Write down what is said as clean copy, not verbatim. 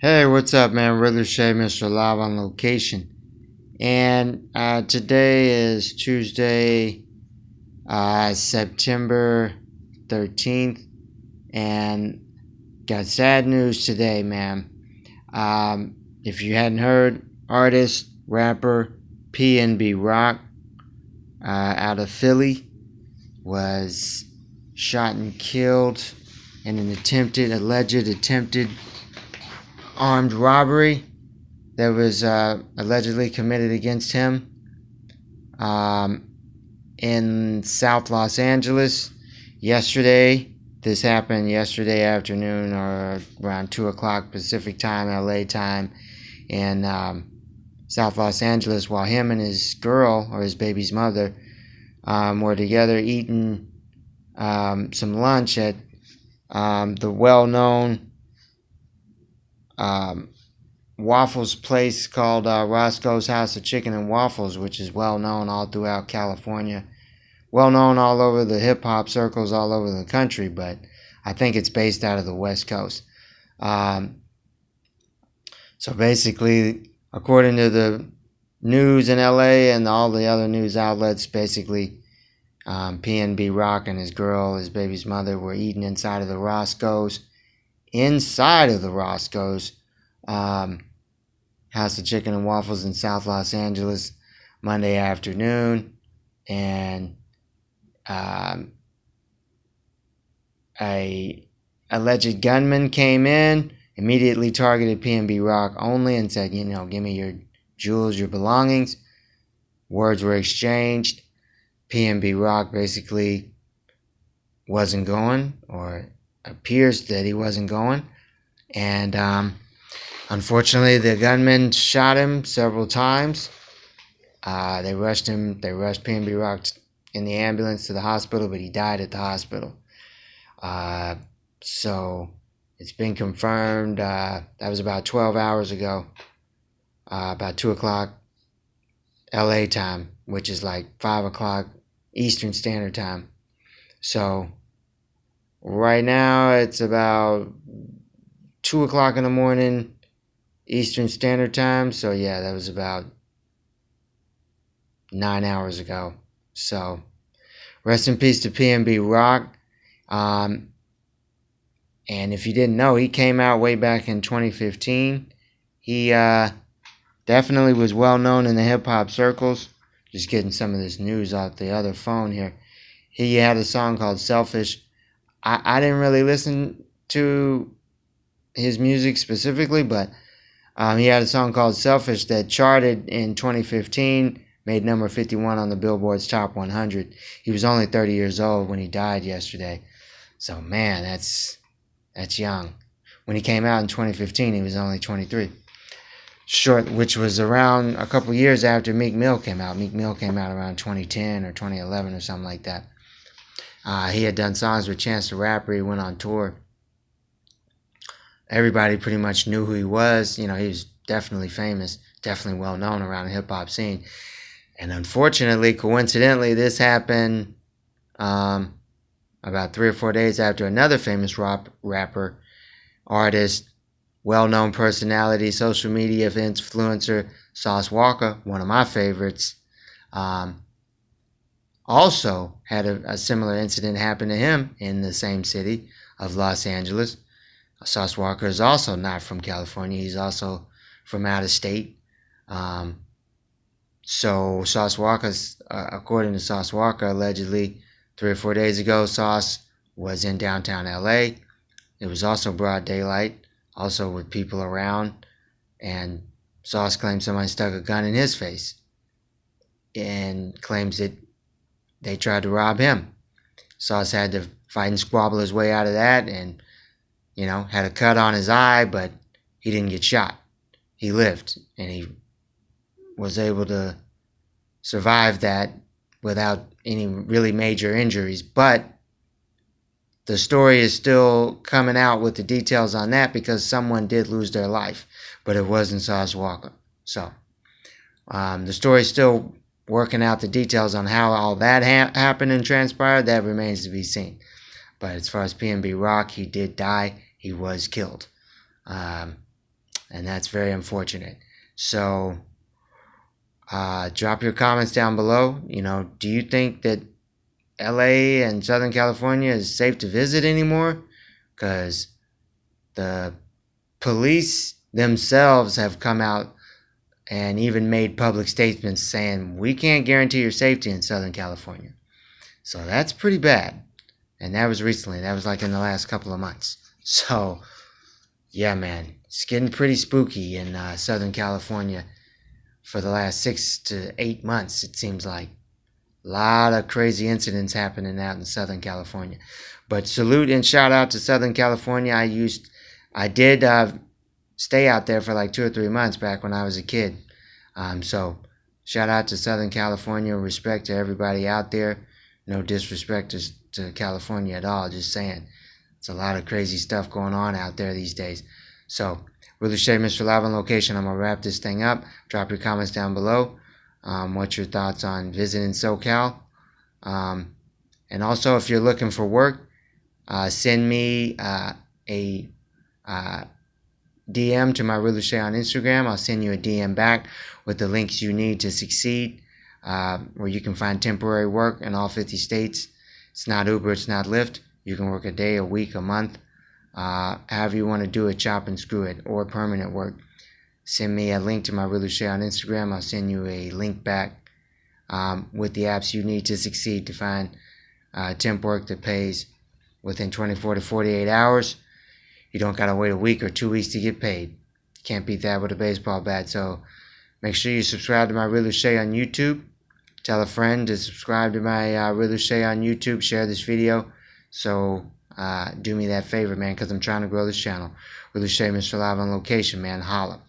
Hey, what's up, man? Riddler Shay, Mr. Live on location. And today is Tuesday, September 13th. And got sad news today, man. If you hadn't heard, artist, rapper, pnbrock out of Philly was shot and killed in an alleged attempted armed robbery that was allegedly committed against him in South Los Angeles yesterday. This happened yesterday afternoon or around 2 o'clock Pacific time, LA time, in South Los Angeles, while him and his girl, or his baby's mother, were together eating some lunch at the well-known waffles place called Roscoe's House of Chicken and Waffles, which is well known all throughout California, well known all over the hip hop circles all over the country, but I think it's based out of the West Coast. So basically, according to the news in LA and all the other news outlets, basically pnbrock and his girl, his baby's mother, were eating inside of the Roscoe's House of Chicken and Waffles in South Los Angeles Monday afternoon, and a alleged gunman came in, immediately targeted pnbrock only, and said, give me your jewels, your belongings. Words were exchanged. pnbrock basically wasn't going, or appears that he wasn't going, and unfortunately the gunman shot him several times. They rushed pnbrock in the ambulance to the hospital, but he died at the hospital. So it's been confirmed. That was about 12 hours ago, about 2 o'clock LA time, which is like 5 o'clock Eastern Standard Time. So right now it's about 2 o'clock in the morning Eastern Standard Time. So yeah, that was about 9 hours ago. So rest in peace to pnbrock. And if you didn't know, he came out way back in 2015. He definitely was well known in the hip hop circles. Just getting some of this news off the other phone here. He had a song called Selfish. I didn't really listen to his music specifically, but he had a song called Selfish that charted in 2015, made number 51 on the Billboard's Top 100. He was only 30 years old when he died yesterday. So man, that's young. When he came out in 2015, he was only 23. Which was around a couple years after Meek Mill came out. Meek Mill came out around 2010 or 2011 or something like that. He had done songs with Chance the Rapper. He went on tour. Everybody pretty much knew who he was. He was definitely famous, definitely well known around the hip hop scene. And unfortunately, coincidentally, this happened about 3 or 4 days after another famous rapper, artist, well-known personality, social media influencer, Sauce Walka, one of my favorites, also had a similar incident happen to him in the same city of Los Angeles. Sauce Walka is also not from California. He's also from out of state. So Sauce Walka, according to Sauce Walka, allegedly 3 or 4 days ago, Sauce was in downtown LA. It was also broad daylight, also with people around, and Sauce claims somebody stuck a gun in his face and claims that they tried to rob him. Sauce had to fight and squabble his way out of that, and had a cut on his eye, but he didn't get shot. He lived, and he was able to survive that without any really major injuries. But the story is still coming out with the details on that, because someone did lose their life, but it wasn't Sauce Walka. So the story is still working out the details on how all that happened and transpired. That remains to be seen. But as far as pnbrock, he did die. He was killed. and that's very unfortunate. So drop your comments down below. Do you think that LA and Southern California is safe to visit anymore? Because the police themselves have come out and even made public statements saying we can't guarantee your safety in Southern California. So that's pretty bad. And that was recently. That was like in the last couple of months. So, yeah, man, it's getting pretty spooky in Southern California for the last 6 to 8 months, it seems like. A lot of crazy incidents happening out in Southern California. But salute and shout out to Southern California. I did stay out there for like 2 or 3 months back when I was a kid. So shout out to Southern California. Respect to everybody out there. No disrespect to California at all. Just saying. It's a lot of crazy stuff going on out there these days. So, Really Shay, Mr. Live on Location. I'm going to wrap this thing up. Drop your comments down below. What's your thoughts on visiting SoCal? And also, if you're looking for work, send me a DM to my Really Shay on Instagram. I'll send you a DM back with the links you need to succeed, where you can find temporary work in all 50 states. It's not Uber, it's not Lyft. You can work a day, a week, a month, however you want to do it, chop and screw it, or permanent work. Send me a link to my Really Shay on Instagram. I'll send you a link back with the apps you need to succeed to find temp work that pays within 24 to 48 hours. You don't got to wait a week or 2 weeks to get paid. Can't beat that with a baseball bat. So make sure you subscribe to my Really Shay on YouTube. Tell a friend to subscribe to my Really Shay on YouTube. Share this video. So do me that favor, man, because I'm trying to grow this channel. Really Shay, Mr. Live on Location, man. Holla.